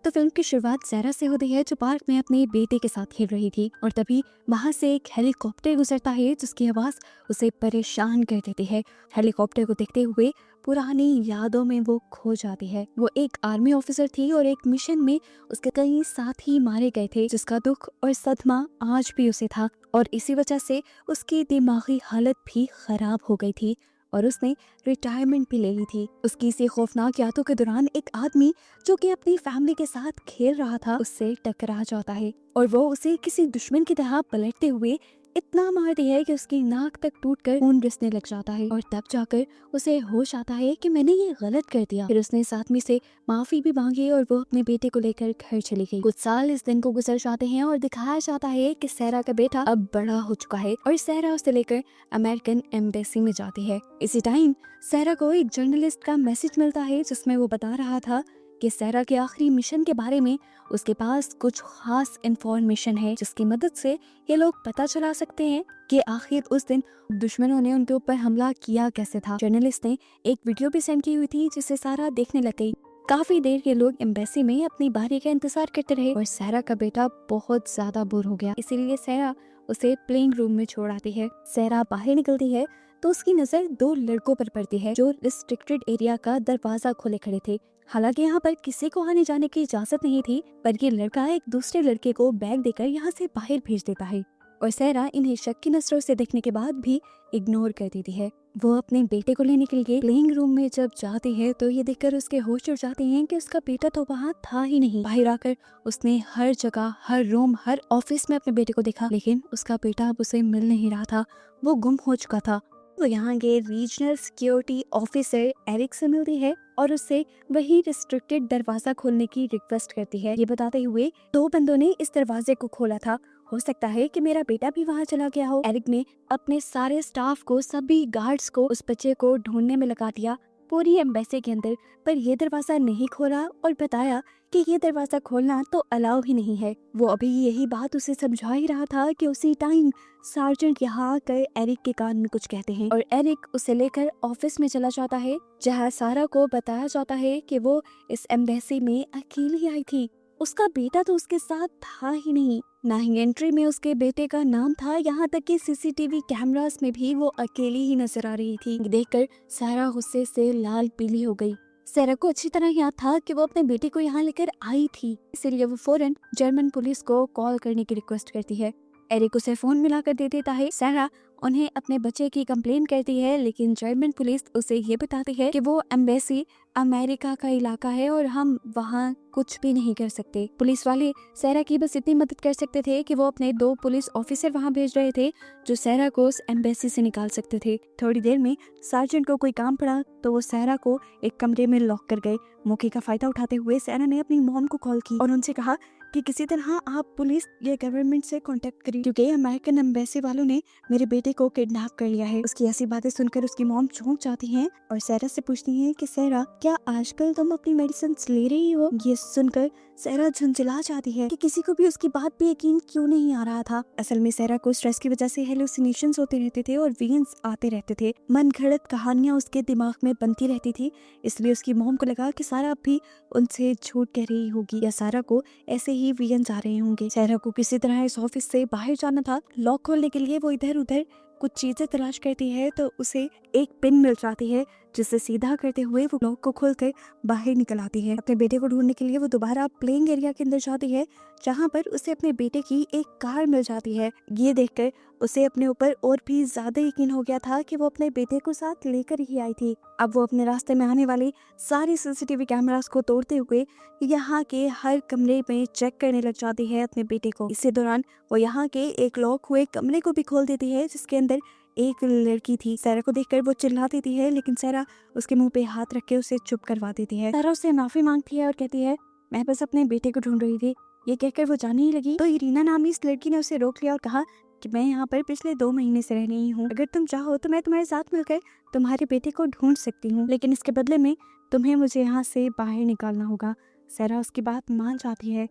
तो फिल्म की शुरुआत सैरा से होती है जो पार्क में अपने बेटे के साथ खेल रही थी और तभी वहां से एक हेलीकॉप्टर गुजरता है जिसकी आवाज उसे परेशान कर देती है। हेलीकॉप्टर को देखते हुए पुरानी यादों में वो खो जाती है। वो एक आर्मी ऑफिसर थी और एक मिशन में उसके कई साथी मारे गए थे जिसका दुख और सदमा आज भी उसे था और इसी वजह से उसकी दिमागी हालत भी खराब हो गई थी और उसने रिटायरमेंट भी ले ली थी। उसकी इसी खौफनाक यादों के दौरान एक आदमी जो कि अपनी फैमिली के साथ खेल रहा था उससे टकरा जाता है और वो उसे किसी दुश्मन की तरह पलटते हुए इतना मारती है कि उसकी नाक तक टूटकर खून रिसने लग जाता है और तब जाकर उसे होश आता है कि मैंने ये गलत कर दिया। फिर उसने इस आदमी से माफी भी मांगी और वो अपने बेटे को लेकर घर चली गई। कुछ साल इस दिन को गुजर जाते हैं और दिखाया जाता है कि सैरा का बेटा अब बड़ा हो चुका है और सैरा उसे लेकर अमेरिकन एम्बेसी में जाती है। इसी टाइम सैरा को एक जर्नलिस्ट का मैसेज मिलता है जिसमें वो बता रहा था कि सैरा के आखिरी मिशन के बारे में उसके पास कुछ खास इंफॉर्मेशन है जिसकी मदद से ये लोग पता चला सकते हैं कि आखिर उस दिन दुश्मनों ने उनके ऊपर हमला किया कैसे था। जर्नलिस्ट ने एक वीडियो भी सेंड की हुई थी जिसे सारा देखने लग गई। काफी देर ये लोग एम्बेसी में अपनी बारी का इंतजार करते रहे और सैरा का बेटा बहुत ज्यादा बोर हो गया, इसीलिए सैरा उसे प्लेइंग रूम में छोड़ आती है। सैरा बाहर निकलती है तो उसकी नजर दो लड़कों पर पड़ती है जो रिस्ट्रिक्टेड एरिया का दरवाजा खोले खड़े थे। हालांकि यहाँ पर किसी को आने जाने की इजाजत नहीं थी, पर ये लड़का एक दूसरे लड़के को बैग देकर यहाँ से बाहर भेज देता है और सैरा इन्हें शक की नजरों से देखने के बाद भी इग्नोर कर देती है। वो अपने बेटे को लेने के लिए प्लेइंग रूम में जब जाती है तो ये देखकर उसके होश उड़ जाते हैं कि उसका बेटा तो वहाँ था ही नहीं। बाहर आकर उसने हर जगह, हर रूम, हर ऑफिस में अपने बेटे को देखा, लेकिन उसका बेटा अब उसे मिल नहीं रहा था, वो गुम हो चुका था। वो यहाँ के रीजनल सिक्योरिटी ऑफिसर एरिक से मिलती है और उससे वही रिस्ट्रिक्टेड दरवाजा खोलने की रिक्वेस्ट करती है, ये बताते हुए दो बंदों ने इस दरवाजे को खोला था, हो सकता है कि मेरा बेटा भी वहाँ चला गया हो। एरिक ने अपने सारे स्टाफ को, सभी गार्ड्स को उस बच्चे को ढूंढने में लगा दिया पूरी एम्बेसी के अंदर, पर ये दरवाजा नहीं खोला और बताया कि ये दरवाजा खोलना तो अलाउ ही नहीं है। वो अभी यही बात उसे समझा ही रहा था कि उसी टाइम सार्जेंट यहाँ आकर एरिक के कान में कुछ कहते हैं और एरिक उसे लेकर ऑफिस में चला जाता है जहाँ सारा को बताया जाता है कि वो इस एम्बेसी में अकेली आई थी। उसका बेटा तो उसके साथ था ही नहीं, ना ही एंट्री में उसके बेटे का नाम था, यहाँ तक कि सीसीटीवी कैमरास में भी वो अकेली ही नजर आ रही थी। देखकर सारा गुस्से से लाल पीली हो गई। सैरा को अच्छी तरह याद था कि वो अपने बेटे को यहाँ लेकर आई थी, इसीलिए वो फौरन जर्मन पुलिस को कॉल करने की रिक्वेस्ट करती है। एरिक उसे फोन मिलाकर दे देता है। सैरा उन्हें अपने बच्चे की कंप्लेन करती है, लेकिन जर्मन पुलिस उसे ये बताती है कि वो एम्बेसी अमेरिका का इलाका है और हम वहाँ कुछ भी नहीं कर सकते। पुलिस वाले सैरा की बस इतनी मदद कर सकते थे कि वो अपने दो पुलिस ऑफिसर वहाँ भेज रहे थे जो सैरा को उस एम्बेसी से निकाल सकते थे। थोड़ी देर में सार्जेंट को कोई काम पड़ा तो वो सैरा को एक कमरे में लॉक कर गए। मौके का फायदा उठाते हुए सैरा ने अपनी मॉम को कॉल की और उनसे कहा कि किसी तरह आप पुलिस या गवर्नमेंट से कांटेक्ट करिए क्योंकि अमेरिकन एम्बेसी वालों ने मेरे बेटे को किडनैप कर लिया है। उसकी ऐसी बातें सुनकर उसकी मॉम चौंक जाती हैं और सैरा से पूछती हैं कि सैरा, क्या आजकल तुम अपनी मेडिसिन ले रही हो? ये सुनकर सैरा झुंझला जाती है कि किसी को भी उसकी बात पे यकीन क्यों नहीं आ रहा था। असल में सैरा को स्ट्रेस की वजह से हेलुसिनेशंस होते रहते थे और विजन्स आते रहते थे। मन घड़त कहानियां उसके दिमाग में बनती रहती थी, इसलिए उसकी मॉम को लगा कि सारा अब भी उनसे झूठ कह रही होगी या सारा को ऐसे ही विजन्स आ रहे होंगे। सैरा को किसी तरह इस ऑफिस से बाहर जाना था। लॉक खोलने के लिए वो इधर उधर कुछ चीजें तलाश करती है तो उसे एक पिन मिल जाती है जिसे सीधा करते हुए वो लॉक को खोलकर बाहर निकल आती है। अपने बेटे को ढूंढने के लिए वो दोबारा प्लेइंग एरिया के अंदर जाती है जहाँ पर उसे अपने बेटे की एक कार मिल जाती है। ये देखकर उसे अपने ऊपर और भी ज्यादा यकीन हो गया था कि वो अपने बेटे को साथ लेकर ही आई थी। अब वो अपने रास्ते में आने वाले सारे सीसीटीवी कैमरास को तोड़ते हुए यहाँ के हर कमरे में चेक करने लग जाती है अपने बेटे को। इसी दौरान वो यहाँ के एक लॉक हुए कमरे को भी खोल देती है जिसके अंदर एक लड़की थी। सैरा को देखकर वो चिल्ला देती है, लेकिन सैरा उसके मुंह पे हाथ रख के उसे चुप करवा देती है। सैरा उससे माफी मांगती है और कहती है, मैं बस अपने बेटे को ढूंढ रही थी। ये कहकर वो जाने ही लगी तो इरीना नामी इस लड़की ने उसे रोक लिया और कहा कि मैं यहाँ पर पिछले 2 महीने से रह रही हूँ, अगर तुम चाहो तो मैं तुम्हारे साथ मिलकर तुम्हारे बेटे को ढूंढ सकती हूँ, लेकिन इसके बदले में तुम्हें मुझे यहाँ से बाहर निकालना होगा। सैरा उसकी बात मान जाती है।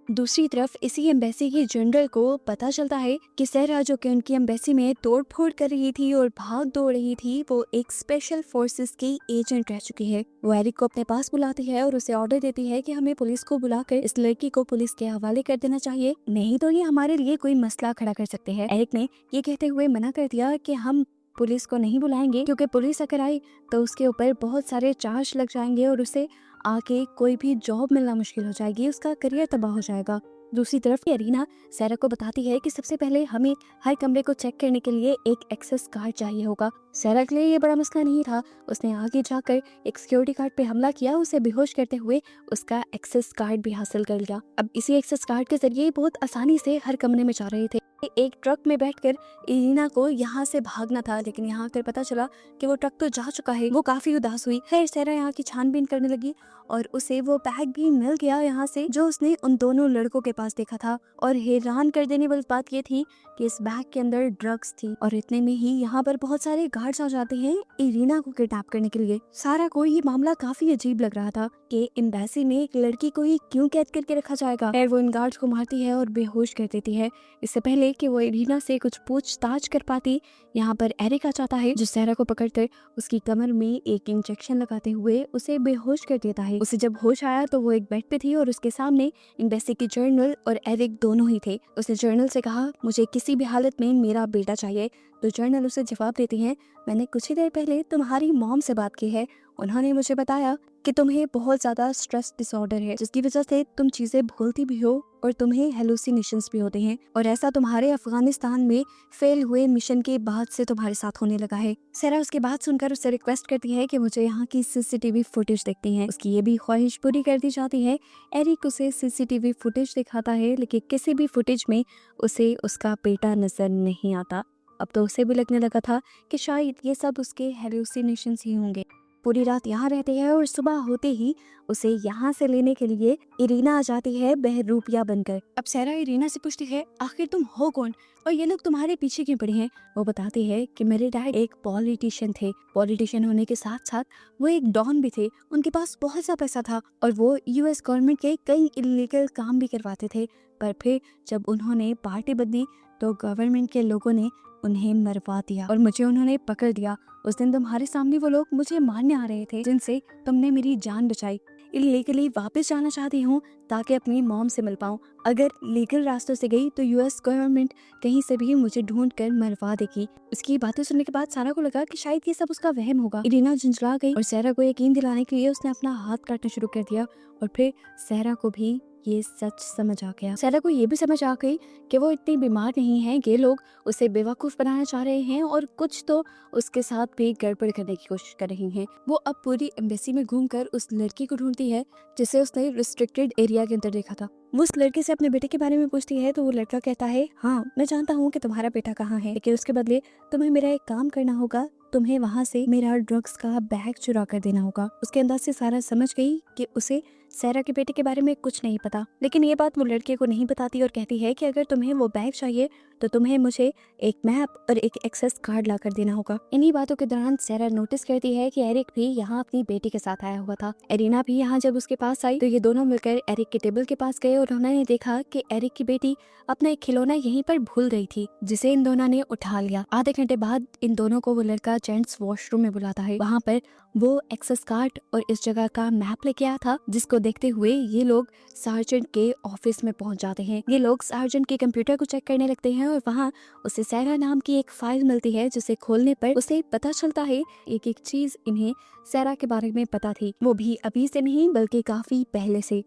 दूसरी तरफ इसी एम्बेसी के जनरल को पता चलता है कि सहरा जो कि उनकी एम्बेसी में तोड़ फोड़ कर रही थी और भाग दौड़ रही थी, वो एक स्पेशल फोर्सेस की एजेंट रह चुकी है। वो एरिक को अपने पास बुलाती है और उसे ऑर्डर देती है कि हमें पुलिस को बुलाकर इस लड़की को पुलिस के हवाले कर देना चाहिए, नहीं तो ये हमारे लिए कोई मसला खड़ा कर सकते हैं। एरिक ने ये कहते हुए मना कर दिया कि हम पुलिस को नहीं बुलाएंगे, क्योंकि पुलिस अगर आई तो उसके ऊपर बहुत सारे चार्ज लग जाएंगे और उसे आगे कोई भी जॉब मिलना मुश्किल हो जाएगी, उसका करियर तबाह हो जाएगा। दूसरी तरफ एरिना सैरा को बताती है कि सबसे पहले हमें हर कमरे को चेक करने के लिए एक एक्सेस कार्ड चाहिए होगा। सैरा के लिए ये बड़ा मसला नहीं था, उसने आगे जाकर एक सिक्योरिटी गार्ड पे हमला किया, उसे बेहोश करते हुए उसका एक्सेस कार्ड भी हासिल कर लिया। अब इसी एक्सेस कार्ड के जरिए बहुत आसानी से हर कमरे में जा रहे थे। एक ट्रक में बैठकर इरीना को यहाँ से भागना था, लेकिन यहाँ कर पता चला कि वो ट्रक तो जा चुका है। वो काफी उदास हुई। खैर सैरा यहाँ की छानबीन करने लगी और उसे वो बैग भी मिल गया यहाँ से, जो उसने उन दोनों लड़कों के पास देखा था। और हैरान कर देने वाली बात ये थी कि इस बैग के अंदर ड्रग्स थी। और इतने में ही यहाँ पर बहुत सारे गार्ड्स आ जाते हैं इरीना को किडनैप करने के लिए। सारा को ये मामला काफी अजीब लग रहा था कि एम्बेसी में एक लड़की को ही क्यों कैद करके रखा जाएगा। खैर वो इन गार्ड्स को मारती है और बेहोश कर देती है। इससे पहले कि वो इरीना से कुछ पूछताछ कर पाती, यहाँ पर एरिक आ जाता है, जो सैरा को पकड़कर उसकी कमर में एक इंजेक्शन लगाते हुए उसे बेहोश कर देता है। उसे जब होश आया तो वो एक बेड पे थी और उसके सामने एम्बेसी की जर्नल और एरिक दोनों ही थे। उसने जर्नल से कहा, मुझे किसी भी हालत में मेरा बेटा चाहिए। तो जर्नल उसे जवाब देती है, मैंने कुछ ही देर पहले तुम्हारी मॉम से बात की है, उन्होंने मुझे बताया कि तुम्हें बहुत ज्यादा स्ट्रेस डिसऑर्डर है, जिसकी वजह से तुम चीजें भूलती भी हो और तुम्हें हेलुसिनेशंस भी होते हैं, और ऐसा तुम्हारे अफगानिस्तान में फेल हुए मिशन के बाद से तुम्हारे साथ होने लगा है। सैरा उसकी बात सुनकर उससे रिक्वेस्ट करती है कि मुझे यहाँ की सीसीटीवी फुटेज देखती है। उसकी ये भी ख्वाहिश पूरी कर दी जाती है। एरिक उसे सीसीटीवी फुटेज दिखाता है, लेकिन किसी भी फुटेज में उसे उसका बेटा नजर नहीं आता। अब तो उसे भी लगने लगा था कि शायद ये सब उसके हेलुसिनेशंस ही होंगे। पूरी रात यहाँ रहते हैं और सुबह होते ही उसे यहाँ से लेने के लिए इरीना आ जाती है बहरूपिया बनकर। अब सैरा इरीना से पूछती है, आखिर तुम हो कौन और ये लोग तुम्हारे पीछे क्यों पड़े हैं? वो बताती है कि मेरे डैड एक पॉलिटिशियन थे। पॉलिटिशियन होने के साथ साथ वो एक डॉन भी थे। उनके पास बहुत सा पैसा था और वो यूएस गवर्नमेंट के कई इलीगल काम भी करवाते थे। पर फिर जब उन्होंने पार्टी बदली तो गवर्नमेंट के लोगों ने उन्हें मरवा दिया और मुझे उन्होंने पकड़ दिया। उस दिन तुम्हारे सामने वो लोग मुझे मारने आ रहे थे, जिनसे तुमने मेरी जान बचाई। इलीगली वापस जाना चाहती हूँ ताकि अपनी मॉम से मिल पाऊँ। अगर लीगल रास्तों से गई तो यूएस गवर्नमेंट कहीं से भी मुझे ढूंढ कर मरवा देगी। उसकी बातें सुनने के बाद सारा को लगा कि शायद ये सब उसका वहम होगा। इरीना झुंझला गई और सैरा को यकीन दिलाने के लिए उसने अपना हाथ काटना शुरू कर दिया और फिर सैरा को भी ये सच समझ आ गया। सैरा को ये भी समझ आ गई कि वो इतनी बीमार नहीं है, ये लोग उसे बेवकूफ बनाना चाह रहे हैं और कुछ तो उसके साथ भी गड़बड़ करने की कोशिश कर रही हैं। वो अब पूरी एम्बेसी में घूमकर उस लड़की को ढूंढती है जिसे उसने रिस्ट्रिक्टेड एरिया के अंदर देखा था। वो उस लड़के से अपने बेटे के बारे में पूछती है तो वो लड़का कहता है, हाँ मैं जानता हूँ कि तुम्हारा बेटा कहाँ है, लेकिन उसके बदले तुम्हें मेरा एक काम करना होगा, तुम्हें वहाँ से मेरा ड्रग्स का बैग चुरा कर देना होगा। उसके अंदाज से सारा समझ गई कि उसे सैरा के बेटे के बारे में कुछ नहीं पता, लेकिन ये बात वो लड़के को नहीं बताती और कहती है कि अगर तुम्हें वो बैग चाहिए तो तुम्हें मुझे एक मैप और एक एक्सेस कार्ड ला कर देना होगा। इन्हीं बातों के दौरान सैरा नोटिस करती है कि एरिक भी यहाँ अपनी बेटी के साथ आया हुआ था। एरिना भी यहाँ जब उसके पास आई तो ये दोनों मिलकर एरिक के टेबल के पास गए और उन्होंने देखा कि एरिक की बेटी अपना एक खिलौना यहीं पर भूल गई थी, जिसे इन दोनों ने उठा लिया। आधे घंटे बाद इन दोनों को वो लड़का जेंट्स वॉशरूम में बुलाता है। वहाँ पर वो एक्सेस कार्ड और इस जगह का मैप लेके आया था, जिसको देखते हुए ये लोग सार्जेंट के ऑफिस में पहुंच जाते हैं। ये लोग सार्जेंट के कंप्यूटर को चेक करने लगते हैं और वहाँ उसे सैरा नाम की एक फाइल मिलती है, जिसे खोलने पर उसे पता चलता है एक एक चीज इन्हें सैरा के बारे में पता थी, वो भी अभी से नहीं बल्कि काफी पहले से।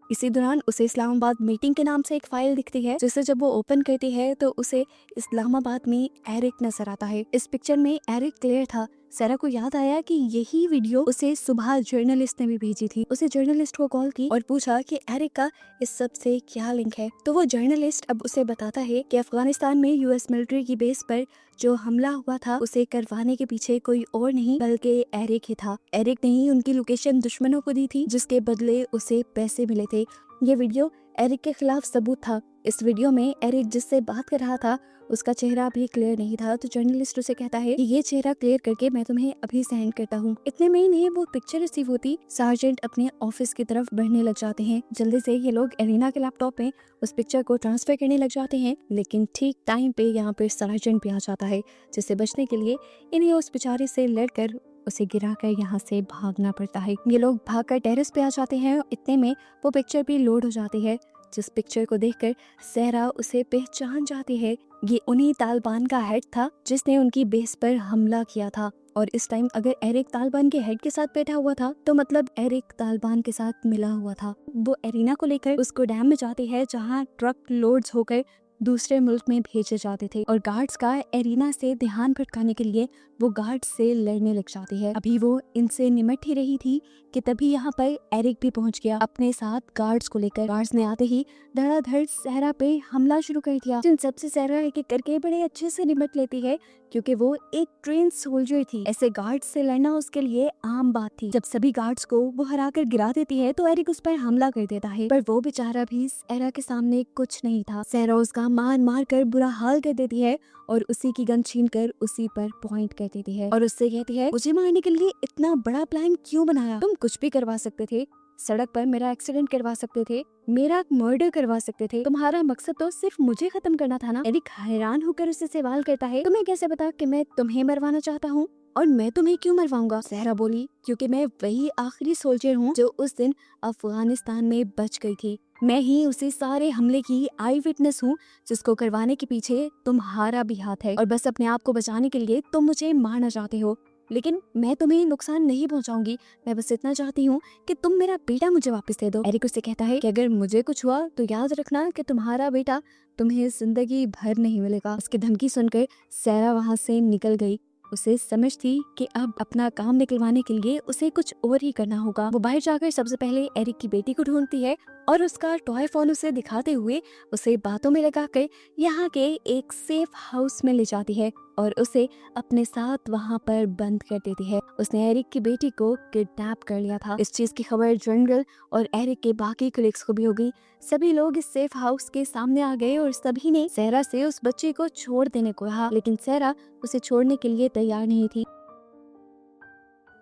इसी दौरान उसे इस्लामाबाद मीटिंग के नाम से एक फाइल दिखती है, जिसे जब वो ओपन करती है तो उसे इस्लामाबाद में एरिक नजर आता है। इस पिक्चर में एरिक क्लियर था। सैरा को याद आया कि यही वीडियो उसे सुबह जर्नलिस्ट ने भी भेजी थी। उसे जर्नलिस्ट को कॉल की और पूछा कि एरिक का इस सब से क्या लिंक है। तो वो जर्नलिस्ट अब उसे बताता है कि अफगानिस्तान में यूएस मिलिट्री की बेस पर जो हमला हुआ था उसे करवाने के पीछे कोई और नहीं बल्कि एरिक ही था। एरिक ने ही उनकी लोकेशन दुश्मनों को दी थी, जिसके बदले उसे पैसे मिले थे। ये वीडियो एरिक के खिलाफ सबूत था। इस वीडियो में एरिक जिससे बात कर रहा था उसका चेहरा भी क्लियर नहीं था, तो जर्नलिस्ट उसे कहता है कि ये चेहरा क्लियर करके मैं तुम्हें अभी सेंड करता हूँ। इतने में ही वो पिक्चर रिसीव होती, सार्जेंट अपने ऑफिस की तरफ बढ़ने लग जाते हैं। जल्दी से ये लोग एरिना के लैपटॉप में उस पिक्चर को ट्रांसफर करने लग जाते हैं, लेकिन ठीक टाइम पे यहाँ पे सार्जेंट भी आ जाता है, जिससे बचने के लिए इन्हें उस बेचारे से लड़कर उसे गिराकर यहाँ से भागना पड़ता है। ये लोग भागकर टेरेस पे आ जाते हैं। इतने में वो पिक्चर भी लोड हो जाती है, जिस पिक्चर को देखकर सहरा उसे पहचान जाती है। ये उन्हीं तालिबान का हेड था जिसने उनकी बेस पर हमला किया था। और इस टाइम अगर एरिक तालिबान के हेड के साथ बैठा हुआ था तो मतलब एरिक तालिबान के साथ मिला हुआ था। वो एरिना को लेकर उसको डैम में जाती है, जहाँ ट्रक लोड्स होकर दूसरे मुल्क में भेजे जाते थे, और गार्ड्स का एरिना से ध्यान भटकाने के लिए वो गार्ड्स से लड़ने लग जाती है। अभी वो इनसे निमट ही रही थी कि तभी यहाँ पर एरिक भी पहुंच गया अपने साथ गार्ड्स को लेकर। गार्ड्स ने आते ही धड़ाधड़ सहरा पे हमला शुरू कर दिया, जिन सबसे सहरा एक एक करके बड़े अच्छे से निमट लेती है, क्योंकि वो एक ट्रेन सोल्जर थी। ऐसे गार्ड्स से लड़ना उसके लिए आम बात थी। जब सभी गार्ड्स को वो हराकर गिरा देती है तो एरिक उस पर हमला कर देता है, पर वो बेचारा भी सहरा के सामने कुछ नहीं था। सहरा उसका मार मार कर बुरा हाल कर देती है और उसी की गन छीन कर उसी पर पॉइंट कर देती है और उससे कहती है, मुझे मारने के लिए इतना बड़ा प्लान क्यों बनाया? तुम कुछ भी करवा सकते थे, सड़क पर मेरा एक्सीडेंट करवा सकते थे, मेरा मर्डर करवा सकते थे, तुम्हारा मकसद तो सिर्फ मुझे खत्म करना था ना? एरिक हैरान होकर उससे सवाल करता है, तुम्हें कैसे पता कि मैं तुम्हें मरवाना चाहता हूँ? और मैं तुम्हें क्यों मरवाऊंगा? सहरा बोली, क्योंकि मैं वही आखिरी सोल्जर हूँ जो उस दिन अफगानिस्तान में बच गई थी। मैं ही उसी सारे हमले की आई विटनेस हूँ जिसको करवाने के पीछे तुम्हारा भी हाथ है, और बस अपने आप को बचाने के लिए तुम मुझे मारना चाहते हो, लेकिन मैं तुम्हें नुकसान नहीं पहुंचाऊंगी। मैं बस इतना चाहती हूँ कि तुम मेरा बेटा मुझे वापस दे दो। एरिक उससे कहता है कि अगर मुझे कुछ हुआ तो याद रखना कि तुम्हारा बेटा तुम्हें जिंदगी भर नहीं मिलेगा। उसकी धमकी सुनकर सहरा वहाँ से निकल गई। उसे समझ थी कि अब अपना काम निकलवाने के लिए उसे कुछ और ही करना होगा। वो बाहर जाकर सबसे पहले एरिक की बेटी को ढूंढती है और उसका टॉय फोन उसे दिखाते हुए उसे बातों में लगाकर यहाँ के एक सेफ हाउस में ले जाती है और उसे अपने साथ वहाँ पर बंद कर देती है। उसने एरिक की बेटी को किडनैप कर लिया था। इस चीज की खबर जनरल और एरिक के बाकी कलीग्स को भी हो गई। सभी लोग इस सेफ हाउस के सामने आ गए और सभी ने सहरा से उस बच्चे को छोड़ देने को कहा, लेकिन सहरा उसे छोड़ने के लिए तैयार नहीं थी।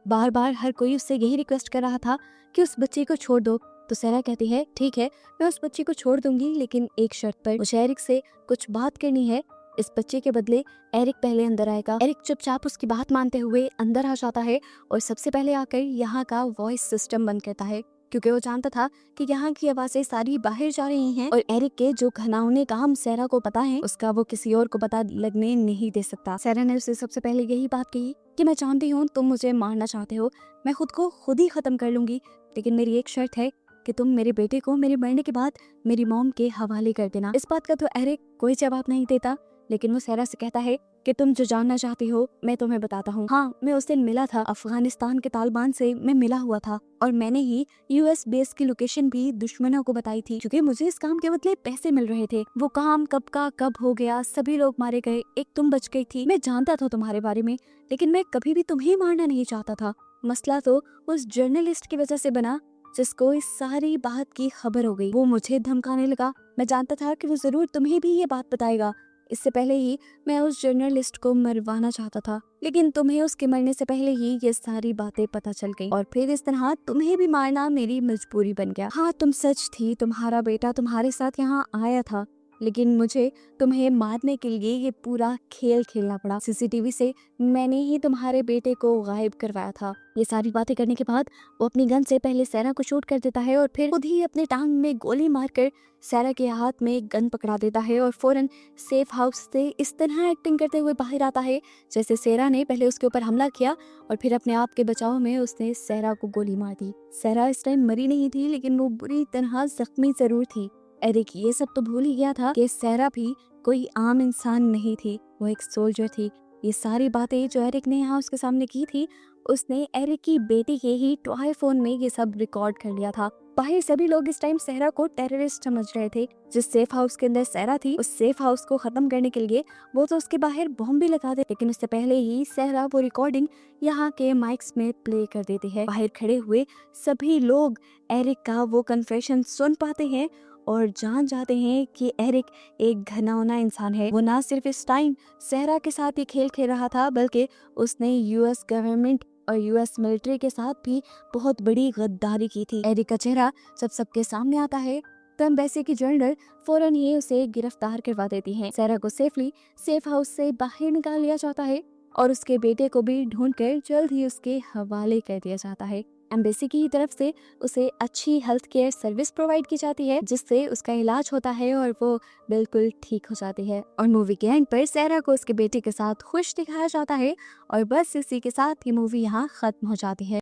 बार बार हर कोई उससे यही रिक्वेस्ट कर रहा था कि उस बच्चे को छोड़ दो, तो सहरा कहती है, ठीक है, मैं उस बच्चे को छोड़ दूंगी, लेकिन एक शर्त पर। मुझे एरिक से कुछ बात करनी है। इस बच्चे के बदले एरिक पहले अंदर आएगा। एरिक चुपचाप उसकी बात मानते हुए अंदर आ जाता है और सबसे पहले आकर यहाँ का वॉइस सिस्टम बंद करता है, क्योंकि वो जानता था कि यहाँ की आवाजें सारी बाहर जा रही हैं और एरिक के जो घिनौने काम सहरा को पता है उसका वो किसी और को पता लगने नहीं दे सकता। सहरा ने उसे सबसे पहले यही बात कही कि मैं जानती हूँ तुम मुझे मारना चाहते हो, मैं खुद को खुद ही खत्म कर लूंगी, लेकिन मेरी एक शर्त है कि तुम मेरे बेटे को मेरे मरने के बाद मेरी मॉम के हवाले कर देना। इस बात का तो एरिक कोई जवाब नहीं देता, लेकिन वो सहरा से कहता है कि तुम जो जानना चाहती हो मैं तुम्हें बताता हूँ। हाँ, मैं उस दिन मिला था, अफगानिस्तान के तालिबान से मैं मिला हुआ था और मैंने ही यूएस बेस की लोकेशन भी दुश्मनों को बताई थी, क्योंकि मुझे इस काम के बदले पैसे मिल रहे थे। वो काम कब का कब हो गया, सभी लोग मारे गए, एक तुम बच गई थी। मैं जानता था तुम्हारे बारे में, लेकिन मैं कभी भी तुम्हें मारना नहीं चाहता था। मसला तो उस जर्नलिस्ट की वजह से बना जिसको इस सारी बात की खबर हो गई। वो मुझे धमकाने लगा। मैं जानता था कि वो जरूर तुम्हें भी ये बात बताएगा। इससे पहले ही मैं उस जर्नलिस्ट को मरवाना चाहता था, लेकिन तुम्हें उसके मरने से पहले ही ये सारी बातें पता चल गई और फिर इस तरह तुम्हें भी मारना मेरी मजबूरी बन गया। हाँ, तुम सच थी, तुम्हारा बेटा तुम्हारे साथ यहाँ आया था, लेकिन मुझे तुम्हें मारने के लिए ये पूरा खेल खेलना पड़ा। सीसीटीवी से मैंने ही तुम्हारे बेटे को गायब करवाया था। ये सारी बातें करने के बाद वो अपनी गन से पहले सहरा को शूट कर देता है और फिर खुद ही अपने टांग में गोली मारकर सहरा के हाथ में गन पकड़ा देता है और फौरन सेफ हाउस से इस तरह एक्टिंग करते हुए बाहर आता है जैसे सहरा ने पहले उसके ऊपर हमला किया और फिर अपने आप के बचाव में उसने सहरा को गोली मार दी। सहरा इस टाइम मरी नहीं थी, लेकिन वो बुरी तरह जख्मी जरूर थी। एरिक ये सब तो भूल ही गया था कि सहरा भी कोई आम इंसान नहीं थी, वो एक सोल्जर थी। ये सारी बातें जो एरिक ने यहाँ उसके सामने की थी, उसने एरिक की बेटी के ही टॉय फोन में ये सब रिकॉर्ड कर लिया था। बाहर सभी लोग इस टाइम सहरा को टेररिस्ट समझ रहे थे। जिस सेफ हाउस के अंदर सहरा थी, उस सेफ हाउस को खत्म करने के लिए वो तो उसके बाहर बॉम्ब भी लगा दे, लेकिन उससे पहले ही सहरा वो रिकॉर्डिंग यहाँ के माइक्स में प्ले कर देती है। बाहर खड़े हुए सभी लोग एरिक का वो कन्फेशन सुन पाते हैं और जान जाते हैं कि एरिक एक घिनौना इंसान है। वो ना सिर्फ इस टाइम सहरा के साथ ही खेल खेल रहा था, बल्कि उसने यूएस गवर्नमेंट और यूएस मिलिट्री के साथ भी बहुत बड़ी गद्दारी की थी। एरिक का चेहरा जब सबके सामने आता है तो एम्बेसी की जनरल फौरन ही उसे गिरफ्तार करवा देती हैं। सहरा को सेफली सेफ हाउस से बाहर निकाल लिया जाता है और उसके बेटे को भी ढूंढकर जल्द ही उसके हवाले कर दिया जाता है। एम्बेसी की तरफ से उसे अच्छी हेल्थ केयर सर्विस प्रोवाइड की जाती है, जिससे उसका इलाज होता है और वो बिल्कुल ठीक हो जाती है। और मूवी के एंड पर सहरा को उसके बेटे के साथ खुश दिखाया जाता है और बस इसी के साथ ये मूवी यहाँ खत्म हो जाती है।